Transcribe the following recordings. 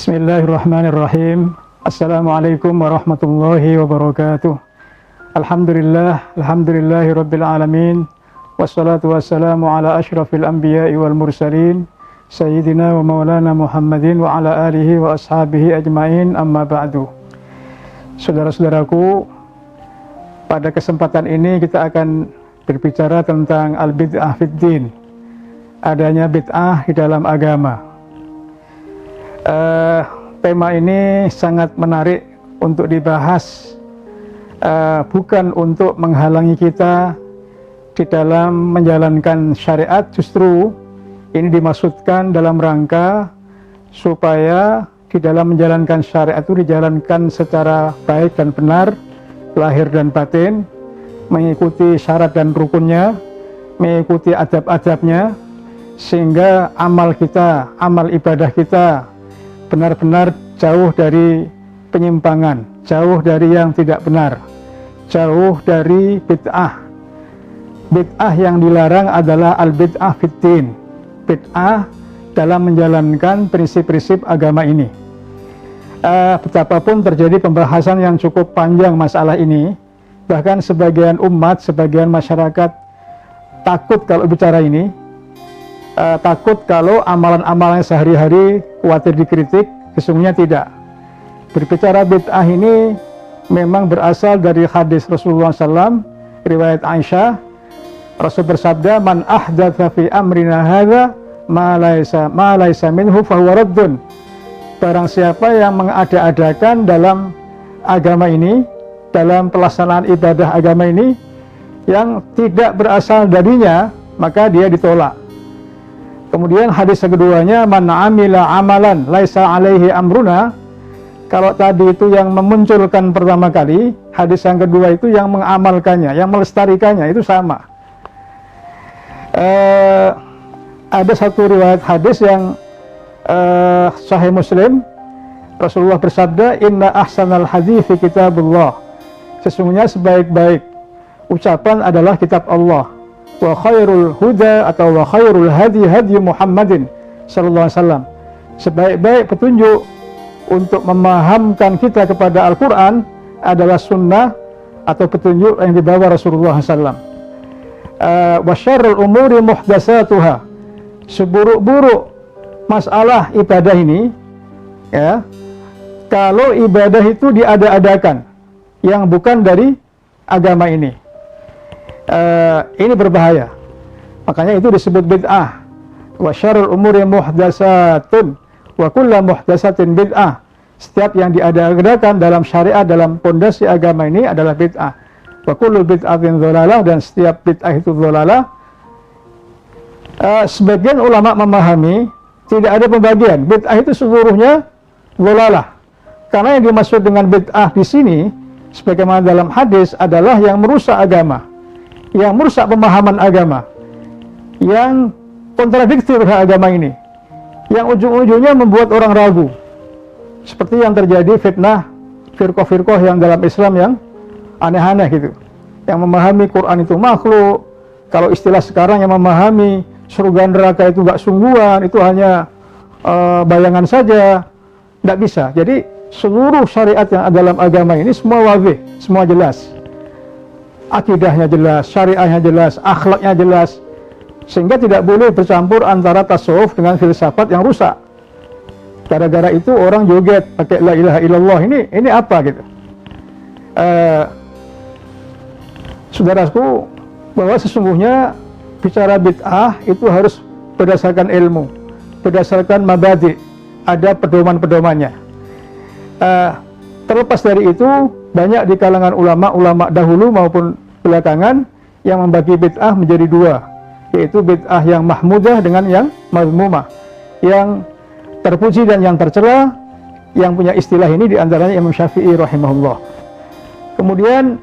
Bismillahirrahmanirrahim. Assalamualaikum warahmatullahi wabarakatuh. Alhamdulillahi rabbil alamin. Wassalatu wassalamu ala ashrafil anbiya'i wal mursalin Sayyidina wa maulana Muhammadin wa ala alihi wa ashabihi ajmain, amma ba'du. Saudara-saudaraku, pada kesempatan ini kita akan berbicara tentang al-bid'ah fid din, adanya bid'ah di dalam agama. Tema ini sangat menarik untuk dibahas, bukan untuk menghalangi kita di dalam menjalankan syariat. Justru ini dimaksudkan dalam rangka supaya di dalam menjalankan syariat itu dijalankan secara baik dan benar, lahir dan batin, mengikuti syarat dan rukunnya, mengikuti adab-adabnya, sehingga amal kita, amal ibadah kita benar-benar jauh dari penyimpangan, jauh dari yang tidak benar, jauh dari bid'ah. Bid'ah yang dilarang adalah al-bid'ah fid din, bid'ah dalam menjalankan prinsip-prinsip agama ini. Betapapun terjadi pembahasan yang cukup panjang masalah ini, bahkan sebagian umat, sebagian masyarakat takut kalau bicara ini, takut kalau amalan-amalan sehari-hari khawatir dikritik. Sesungguhnya tidak. Berbicara bid'ah ini memang berasal dari hadis Rasulullah SAW, riwayat Aisyah. Rasul bersabda, man ahdatha fi amrina hadza ma laisa minhu fahuwa raddun. Barang siapa yang mengada-adakan dalam agama ini, dalam pelaksanaan ibadah agama ini yang tidak berasal darinya, maka dia ditolak. Kemudian hadis yang keduanya, man amila amalan laisa alaihi amruna. Kalau tadi itu yang memunculkan pertama kali, hadis yang kedua itu yang mengamalkannya, yang melestarikannya, itu sama. Ada satu riwayat hadis yang Sahih Muslim. Rasulullah bersabda, inna ahsanal hadithi kitabullah. Sesungguhnya sebaik-baik ucapan adalah kitab Allah. Wa khairul huda atau wa khairul hadi hadi Muhammadin sallallahu alaihi wasallam. Sebaik-baik petunjuk untuk memahamkan kita kepada Al-Quran adalah sunnah atau petunjuk yang dibawa Rasulullah SAW. Wa syarrul umuri muhdasatuha. Seburuk-buruk masalah ibadah ini, ya, kalau ibadah itu diada-adakan yang bukan dari agama ini, ini berbahaya. Makanya itu disebut bid'ah. Wa syarrul umuri muhdatsatun wa kullu muhdatsatin bid'ah. Setiap yang diada-adakan dalam syariat, dalam pondasi agama ini adalah bid'ah. Wa kullu bid'atin dhalalah, dan setiap bid'ah itu dhalalah. Sebagian ulama memahami tidak ada pembagian. Bid'ah itu seluruhnya dhalalah. Karena yang dimaksud dengan bid'ah di sini sebagaimana dalam hadis adalah yang merusak agama, yang merusak pemahaman agama, yang kontradiktif terhadap agama ini, yang ujung-ujungnya membuat orang ragu. Seperti yang terjadi fitnah firqah-firqah yang dalam Islam yang aneh-aneh gitu, yang memahami Quran itu makhluk. Kalau istilah sekarang yang memahami surga neraka itu nggak sungguhan, itu hanya bayangan saja, nggak bisa. Jadi seluruh syariat yang ada dalam agama ini semua wadih, semua jelas. Akidahnya jelas, syariahnya jelas, akhlaknya jelas, sehingga tidak boleh bercampur antara tasawuf dengan filsafat yang rusak. Gara-gara itu orang joget pakai la ilaha illallah, ini apa gitu. Saudaraku, bahwa sesungguhnya bicara bid'ah itu harus berdasarkan ilmu, berdasarkan mabadi', ada pedoman-pedomannya. Terlepas dari itu, banyak di kalangan ulama-ulama dahulu maupun belakangan yang membagi bid'ah menjadi dua, yaitu bid'ah yang mahmudah dengan yang mazmumah, yang terpuji dan yang tercela. Yang punya istilah ini diantaranya Imam Syafi'i rahimahullah. Kemudian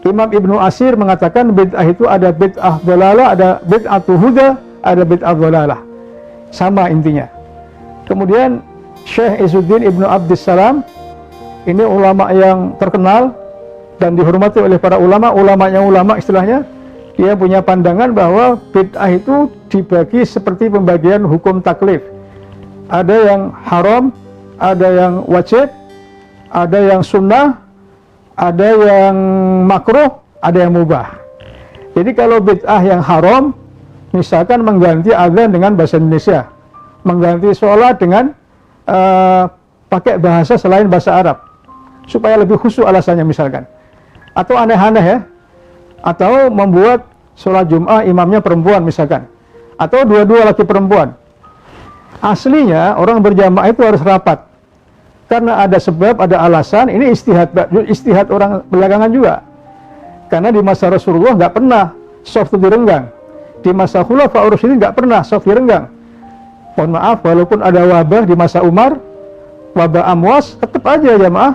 Imam Ibnu Asir mengatakan bid'ah itu ada bid'ah dhalalah, ada bid'atu huda, ada bid'ah dhalalah, sama intinya. Kemudian Syekh Izzuddin Ibnu Abdissalam, ini ulama yang terkenal dan dihormati oleh para ulama, ulamanya ulama istilahnya, dia punya pandangan bahwa bid'ah itu dibagi seperti pembagian hukum taklif. Ada yang haram, ada yang wajib, ada yang sunnah, ada yang makruh, ada yang mubah. Jadi kalau bid'ah yang haram, misalkan mengganti azan dengan bahasa Indonesia, mengganti sholat dengan pakai bahasa selain bahasa Arab, supaya lebih khusyuk alasannya misalkan. Atau aneh-aneh ya, atau membuat sholat Jum'ah imamnya perempuan misalkan, atau dua-dua laki perempuan. Aslinya orang berjamaah itu harus rapat, karena ada sebab, ada alasan. Ini istihad orang belakangan juga. Karena di masa Rasulullah nggak pernah shaf direnggang, di masa Khulafaur Rasyidin nggak pernah shaf direnggang. Mohon maaf, walaupun ada wabah di masa Umar, wabah Amwas, tetap aja jamaah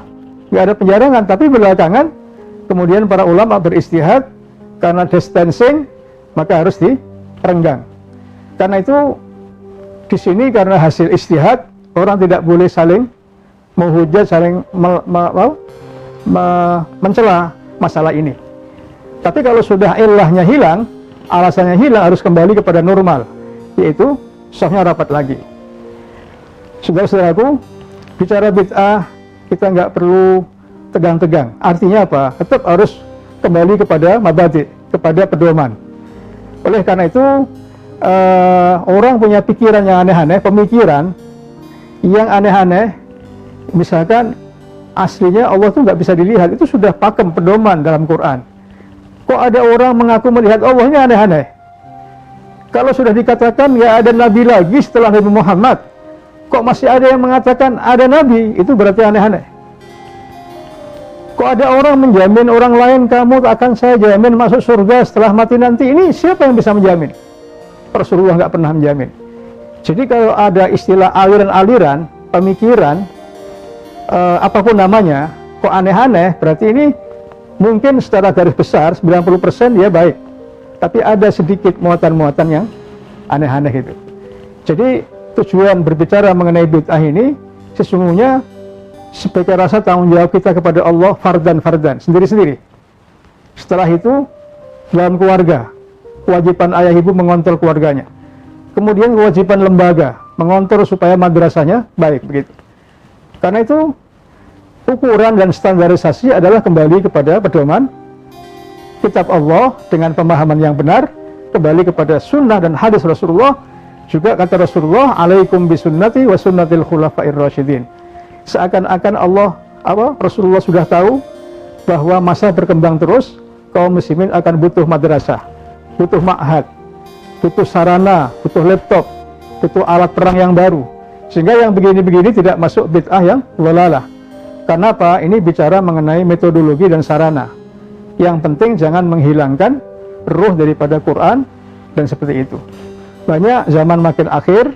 nggak ada penjarangan. Tapi belakangan kemudian para ulama beristihad, karena distancing maka harus direnggang. Karena itu di sini karena hasil istihad, orang tidak boleh saling menghujat, saling mencela masalah ini. Tapi kalau sudah illahnya hilang, alasannya hilang, harus kembali kepada normal, yaitu shafnya rapat lagi. Saudara-saudaraku, bicara bid'ah kita nggak perlu tegang-tegang. Artinya apa? Tetap harus kembali kepada mabadi, kepada pedoman. Oleh karena itu orang punya pikiran yang aneh-aneh, pemikiran yang aneh-aneh. Misalkan aslinya Allah itu nggak bisa dilihat, itu sudah pakem pedoman dalam Quran. Kok ada orang mengaku melihat Allah, ini aneh-aneh. Kalau sudah dikatakan nggak ada nabi lagi setelah Nabi Muhammad, kok masih ada yang mengatakan ada nabi, itu berarti aneh-aneh. Kok ada orang menjamin orang lain, kamu akan saya jamin masuk surga setelah mati nanti, ini siapa yang bisa menjamin? Rasulullah nggak pernah menjamin. Jadi kalau ada istilah aliran-aliran, pemikiran, apapun namanya, kok aneh-aneh, berarti ini mungkin secara garis besar 90% dia baik, tapi ada sedikit muatan-muatan yang aneh-aneh itu. Jadi tujuan berbicara mengenai bid'ah ini sesungguhnya sebagai rasa tanggung jawab kita kepada Allah, fardan sendiri-sendiri. Setelah itu dalam keluarga, kewajiban ayah ibu mengontrol keluarganya. Kemudian kewajiban lembaga mengontrol supaya madrasahnya baik, begitu. Karena itu ukuran dan standarisasi adalah kembali kepada pedoman kitab Allah dengan pemahaman yang benar, kembali kepada sunnah dan hadis Rasulullah. Juga kata Rasulullah, alaikum bisunnati wa sunnatil khulafair rasyidin. Seakan-akan Rasulullah sudah tahu bahwa masa berkembang terus, kaum muslimin akan butuh madrasah, butuh ma'had, butuh sarana, butuh laptop, butuh alat perang yang baru, sehingga yang begini-begini tidak masuk bid'ah yang dhalalah. Karena apa? Ini bicara mengenai metodologi dan sarana. Yang penting jangan menghilangkan ruh daripada Quran dan seperti itu. Banyak zaman makin akhir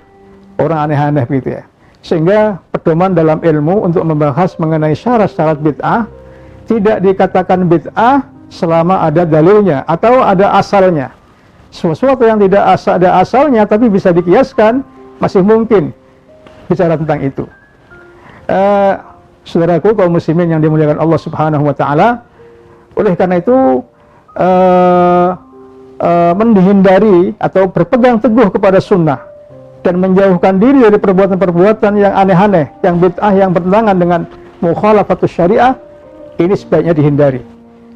orang aneh-aneh begitu ya. Sehingga pedoman dalam ilmu untuk membahas mengenai syarat-syarat bid'ah tidak dikatakan bid'ah selama ada dalilnya atau ada asalnya. Sesuatu yang tidak ada asalnya tapi bisa dikiaskan, masih mungkin bicara tentang itu. Saudaraku kaum muslimin yang dimuliakan Allah Subhanahu wa taala, oleh karena itu menghindari atau berpegang teguh kepada sunnah dan menjauhkan diri dari perbuatan-perbuatan yang aneh-aneh, yang bid'ah, yang bertentangan dengan mukhalafatus syariah, ini sebaiknya dihindari.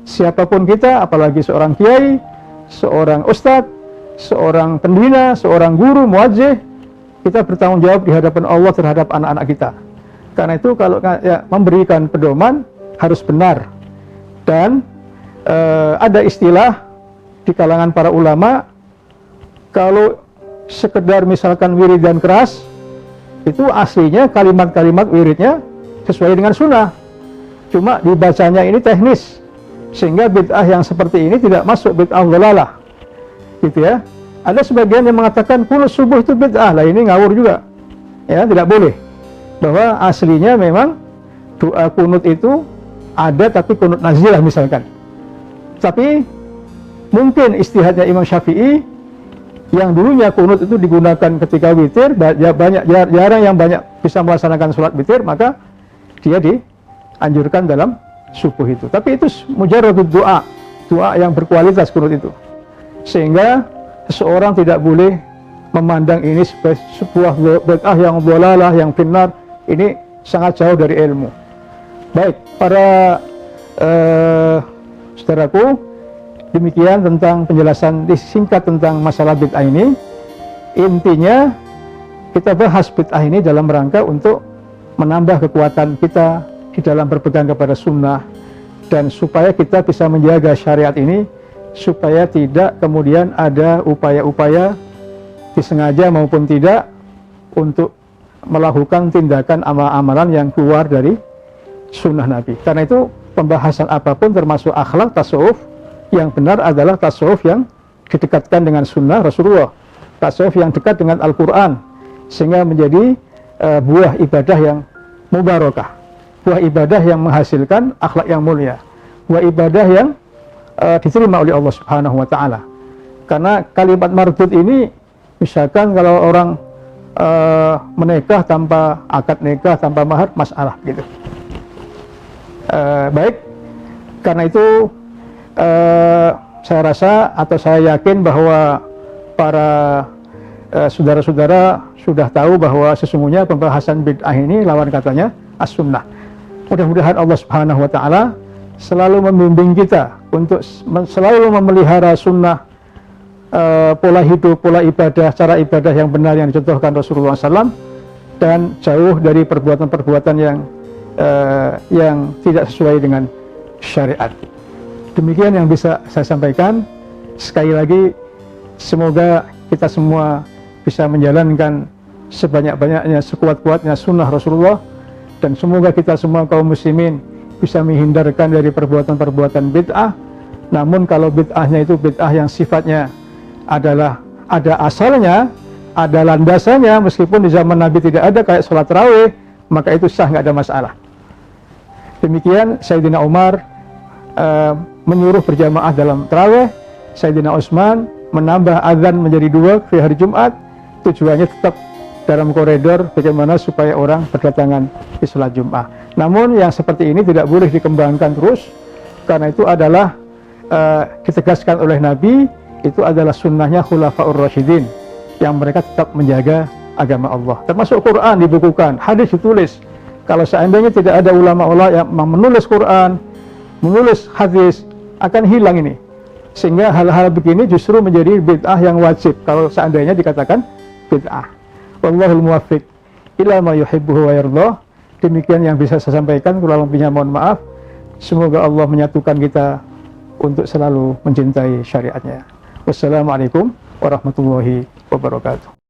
Siapapun kita, apalagi seorang kiai, seorang ustadz, seorang pembina, seorang guru, muadzih, kita bertanggung jawab di hadapan Allah terhadap anak-anak kita. Karena itu kalau memberikan pedoman harus benar. Dan ada istilah di kalangan para ulama, kalau sekedar misalkan wiridan keras, itu aslinya kalimat-kalimat wiridnya sesuai dengan sunnah. Cuma dibacanya ini teknis, sehingga bid'ah yang seperti ini tidak masuk bid'ah dhalalah. Gitu ya. Ada sebagian yang mengatakan kunut subuh itu bid'ah, lah ini ngawur juga. Ya, tidak boleh. Bahwa aslinya memang doa kunut itu ada, tapi kunut nazilah misalkan. Tapi mungkin istihadnya Imam Syafi'i yang dulunya kunut itu digunakan ketika witir, jarang yang banyak bisa melaksanakan sholat witir, maka dia dianjurkan dalam subuh itu. Tapi itu mujarradud doa, doa yang berkualitas kunut itu. Sehingga seseorang tidak boleh memandang ini sebagai sebuah bid'ah yang dhalalah, yang finnar. Ini sangat jauh dari ilmu. Baik, para saudaraku, demikian tentang penjelasan singkat tentang masalah bid'ah ini. Intinya kita bahas bid'ah ini dalam rangka untuk menambah kekuatan kita di dalam berpegang kepada sunnah, dan supaya kita bisa menjaga syariat ini, supaya tidak kemudian ada upaya-upaya disengaja maupun tidak untuk melakukan tindakan amal-amalan yang keluar dari sunnah Nabi. Karena itu pembahasan apapun termasuk akhlak tasawuf, yang benar adalah tasawuf yang didekatkan dengan sunnah Rasulullah, tasawuf yang dekat dengan Al-Quran, sehingga menjadi buah ibadah yang mubarakah, buah ibadah yang menghasilkan akhlak yang mulia, buah ibadah yang diterima oleh Allah Subhanahu wa Ta'ala. Karena kalimat mardud ini, misalkan kalau orang menikah tanpa akad nikah, tanpa mahar, masalah gitu. Baik, karena itu saya rasa atau saya yakin bahwa para saudara-saudara sudah tahu bahwa sesungguhnya pembahasan bid'ah ini lawan katanya as-sunnah. Mudah-mudahan Allah Subhanahu wa Ta'ala selalu membimbing kita untuk selalu memelihara sunnah, pola hidup, pola ibadah, cara ibadah yang benar yang dicontohkan Rasulullah SAW, dan jauh dari perbuatan-perbuatan yang tidak sesuai dengan syariat. Demikian yang bisa saya sampaikan. Sekali lagi, semoga kita semua bisa menjalankan sebanyak-banyaknya, sekuat-kuatnya sunnah Rasulullah, dan semoga kita semua kaum muslimin bisa menghindarkan dari perbuatan-perbuatan bid'ah. Namun kalau bid'ahnya itu bid'ah yang sifatnya adalah ada asalnya, ada landasannya, meskipun di zaman Nabi tidak ada, kayak sholat tarawih, maka itu sah, nggak ada masalah. Demikian Sayyidina Umar menyuruh berjamaah dalam tarawih, Sayyidina Utsman menambah azan menjadi 2 di hari Jumat, tujuannya tetap dalam koridor bagaimana supaya orang berdatangan di sholat Jumat. Namun yang seperti ini tidak boleh dikembangkan terus, karena itu adalah ditegaskan oleh Nabi, itu adalah sunnahnya Khulafaur Rasyidin, yang mereka tetap menjaga agama Allah. Termasuk Quran dibukukan, hadis ditulis. Kalau seandainya tidak ada ulama-ulama yang menulis Quran, menulis hadis, akan hilang ini. Sehingga hal-hal begini justru menjadi bid'ah yang wajib kalau seandainya dikatakan bid'ah. Wallahul muwaffiq ila ma yuhibbu wa yardah. Demikian yang bisa saya sampaikan, kurang lebihnya mohon maaf. Semoga Allah menyatukan kita untuk selalu mencintai syariatnya. Wassalamualaikum warahmatullahi wabarakatuh.